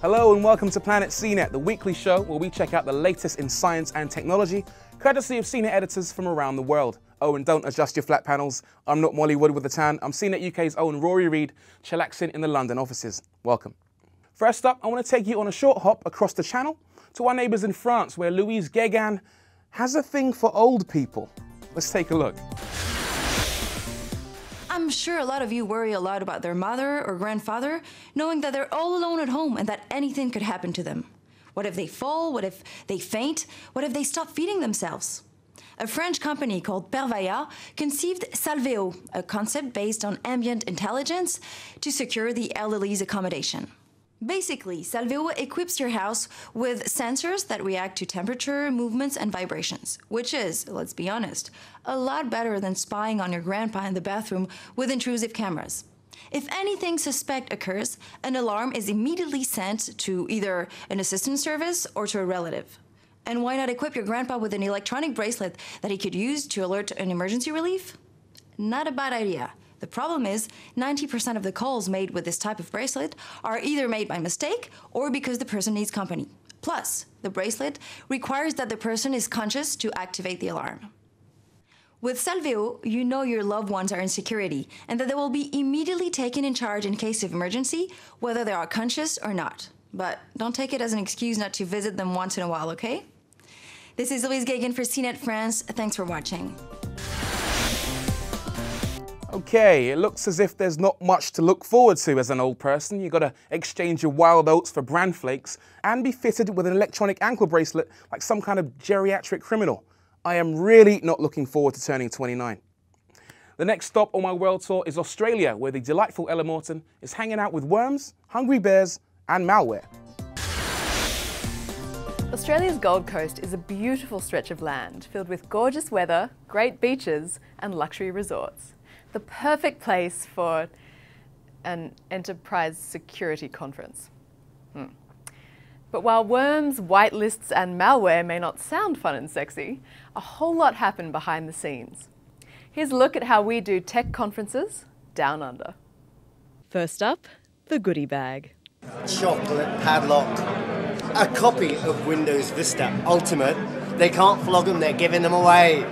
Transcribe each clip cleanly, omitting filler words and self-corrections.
Hello and welcome to Planet CNET, the weekly show where we check out the latest in science and technology, courtesy of CNET editors from around the world. Oh, and don't adjust your flat panels. I'm not Molly Wood with a tan. I'm CNET UK's own Rory Reid, chillaxing in the London offices. Welcome. First up, I want to take you on a short hop across the channel to our neighbours in France, where Louise Guégan has a thing for old people. Let's take a look. I'm sure a lot of you worry a lot about their mother or grandfather, knowing that they're all alone at home and that anything could happen to them. What if they fall? What if they faint? What if they stop feeding themselves? A French company called Pervaya conceived Salveo, a concept based on ambient intelligence to secure the elderly's accommodation. Basically, Salveo equips your house with sensors that react to temperature, movements, and vibrations, which is, let's be honest, a lot better than spying on your grandpa in the bathroom with intrusive cameras. If anything suspect occurs, an alarm is immediately sent to either an assistance service or to a relative. And why not equip your grandpa with an electronic bracelet that he could use to alert an emergency relief? Not a bad idea. The problem is, 90% of the calls made with this type of bracelet are either made by mistake or because the person needs company. Plus, the bracelet requires that the person is conscious to activate the alarm. With Salveo, you know your loved ones are in security and that they will be immediately taken in charge in case of emergency, whether they are conscious or not. But don't take it as an excuse not to visit them once in a while, okay? This is Louise Guégan for CNET France. Thanks for watching. Okay, it looks as if there's not much to look forward to as an old person. You've got to exchange your wild oats for bran flakes and be fitted with an electronic ankle bracelet like some kind of geriatric criminal. I am really not looking forward to turning 29. The next stop on my world tour is Australia, where the delightful Ella Morton is hanging out with worms, hungry bears, and malware. Australia's Gold Coast is a beautiful stretch of land filled with gorgeous weather, great beaches, and luxury resorts. The perfect place for an enterprise security conference. But while worms, whitelists, and malware may not sound fun and sexy, a whole lot happened behind the scenes. Here's a look at how we do tech conferences down under. First up, the goodie bag. Chocolate padlock. A copy of Windows Vista Ultimate. They can't flog them, they're giving them away.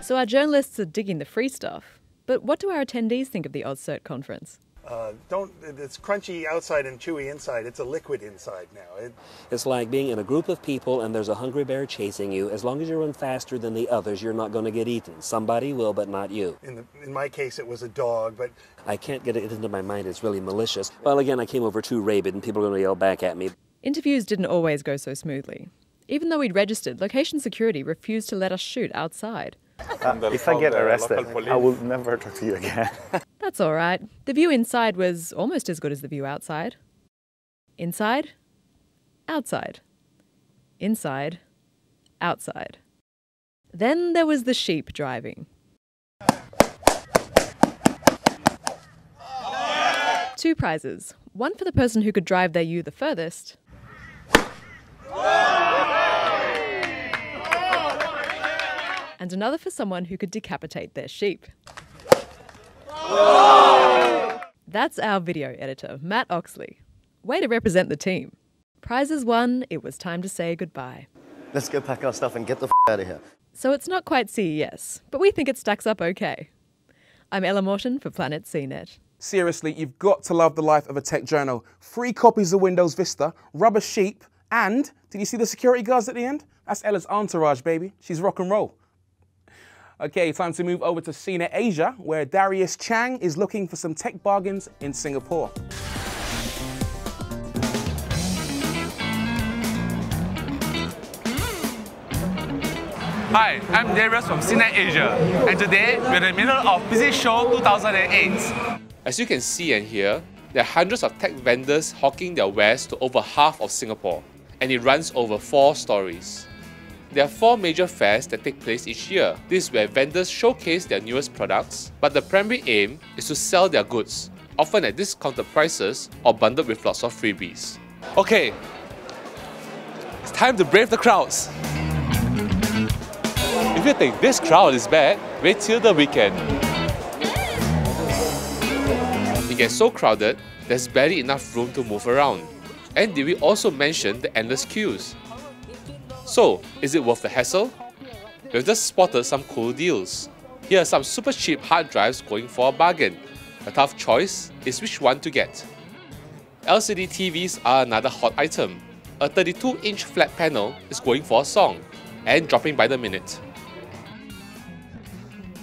So our journalists are digging the free stuff. But what do our attendees think of the OzCert conference? It's crunchy outside and chewy inside. It's a liquid inside now. It's like being in a group of people and there's a hungry bear chasing you. As long as you run faster than the others, you're not going to get eaten. Somebody will, but not you. In my case, it was a dog, but... I can't get it into my mind. It's really malicious. Well, again, I came over too rabid and people are going to yell back at me. Interviews didn't always go so smoothly. Even though we'd registered, location security refused to let us shoot outside. If I get arrested, I will never talk to you again. That's all right. The view inside was almost as good as the view outside. Inside, outside. Inside, outside. Then there was the sheep driving. 2 prizes. One for the person who could drive their ewe the furthest. And another for someone who could decapitate their sheep. That's our video editor, Matt Oxley. Way to represent the team. Prizes won, it was time to say goodbye. Let's go pack our stuff and get the out of here. So it's not quite CES, but we think it stacks up okay. I'm Ella Morton for Planet CNET. Seriously, you've got to love the life of a tech journal. 3 copies of Windows Vista, rubber sheep, and did you see the security guards at the end? That's Ella's entourage, baby. She's rock and roll. Okay, time to move over to CNET Asia, where Darius Chang is looking for some tech bargains in Singapore. Hi, I'm Darius from CNET Asia, and today we're in the middle of Busy Show 2008. As you can see and hear, there are hundreds of tech vendors hawking their wares to over half of Singapore, and it runs over 4 stories. There are 4 major fairs that take place each year. This is where vendors showcase their newest products, but the primary aim is to sell their goods, often at discounted prices or bundled with lots of freebies. Okay, it's time to brave the crowds. If you think this crowd is bad, wait till the weekend. It gets so crowded, there's barely enough room to move around. And did we also mention the endless queues? So, is it worth the hassle? We've just spotted some cool deals. Here are some super cheap hard drives going for a bargain. The tough choice is which one to get. LCD TVs are another hot item. A 32-inch flat panel is going for a song and dropping by the minute.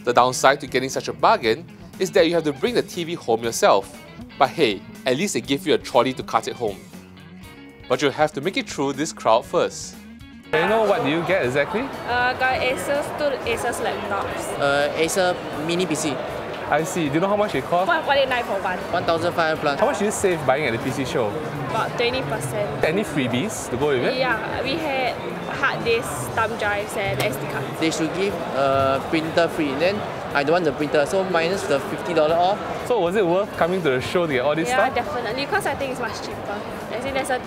The downside to getting such a bargain is that you have to bring the TV home yourself. But hey, at least they give you a trolley to cart it home. But you'll have to make it through this crowd first. You know what do you get exactly? Got Asus, 2 Asus laptops. Acer mini PC. I see. Do you know how much it costs? 189 for one. 1,500 plus. How much do you save buying at the PC show? About 20%. Any freebies to go with it? Yeah, we had hard disk, thumb drives and SD cards. They should give a printer free. Then I don't want the printer, so minus the $50 off. So was it worth coming to the show to get all this stuff? Yeah, definitely, because I think it's much cheaper. I think there's a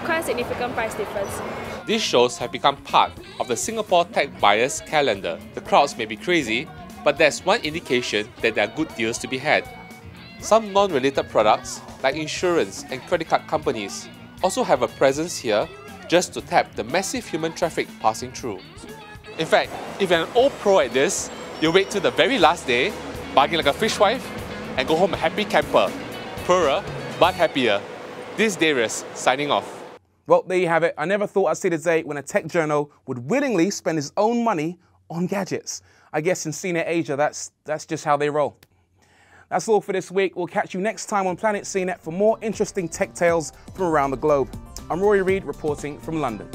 quite significant price difference. These shows have become part of the Singapore Tech Buyers calendar. The crowds may be crazy, but that's one indication that there are good deals to be had. Some non-related products, like insurance and credit card companies, also have a presence here just to tap the massive human traffic passing through. In fact, if you're an old pro at this, you wait till the very last day, bargain like a fishwife, and go home a happy camper. Poorer, but happier. This is Darius, signing off. Well, there you have it. I never thought I'd see the day when a tech journal would willingly spend his own money on gadgets. I guess in CNET Asia, that's just how they roll. That's all for this week. We'll catch you next time on Planet CNET for more interesting tech tales from around the globe. I'm Rory Reid reporting from London.